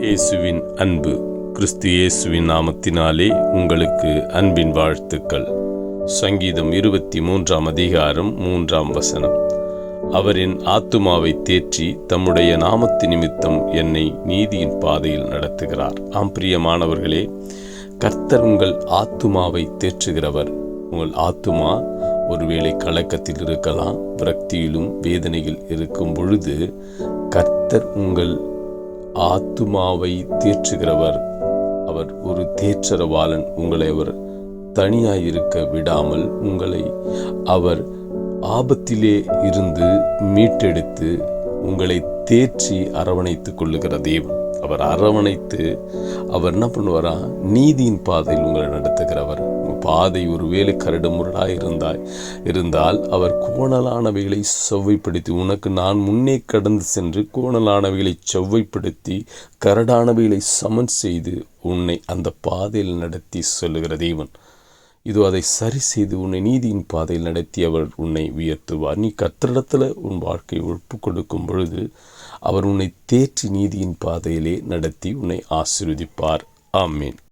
இயேசுவின் அன்பு. கிறிஸ்து இயேசுவின் நாமத்தினாலே உங்களுக்கு அன்பின் வாழ்த்துக்கள். சங்கீதம் 23 அதிகாரம் 3 அவர் என் ஆத்துமாவை தேற்றி தம்முடைய நாமத்து நிமித்தம் என்னை நீதியின் பாதையில் நடத்துகிறார். பிரியமானவர்களே, கர்த்தர் உங்கள் ஆத்துமாவை தேற்றுகிறவர். உங்கள் ஆத்துமா ஒருவேளை கலக்கத்தில் இருக்கலாம், விரக்தியிலும் வேதனையில் இருக்கும் பொழுது கர்த்தர் உங்கள் ஆத்துமாவை தேற்றுகிறவர். அவர் ஒரு தேற்றரவாளன். உங்களை அவர் தனியாயிருக்க விடாமல் உங்களை அவர் ஆபத்திலே இருந்து மீட்டெடுத்து உங்களை தேற்றி அரவணைத்துக் கொள்ளுகிற தேவன். அவர் அரவணைத்து அவர் என்ன பண்ணுவாரா, நீதியின் பாதையில் உங்களை நடத்துகிறவர். பாதை ஒருவேளை கரடு முரடாய் இருந்தால் அவர் கோணலானவைகளை செவ்வைப்படுத்தி, உனக்கு நான் முன்னே கடந்து சென்று கோணலானவைகளை செவ்வைப்படுத்தி கரடானவைகளை சமன் செய்து உன்னை அந்த பாதையில் நடத்தி சொல்லுகிற தேவன். இதோ அதை சரி செய்து உன்னை நீதியின் பாதையில் நடத்தி அவர் உன்னை உயர்த்துவார். நீ கர்த்தரிடத்தில் உன் வாழ்க்கையை ஒப்பு கொடுக்கும் பொழுது அவர் உன்னை தேற்றி நீதியின் பாதையிலே நடத்தி உன்னை ஆசீர்வதிப்பார். ஆமேன்.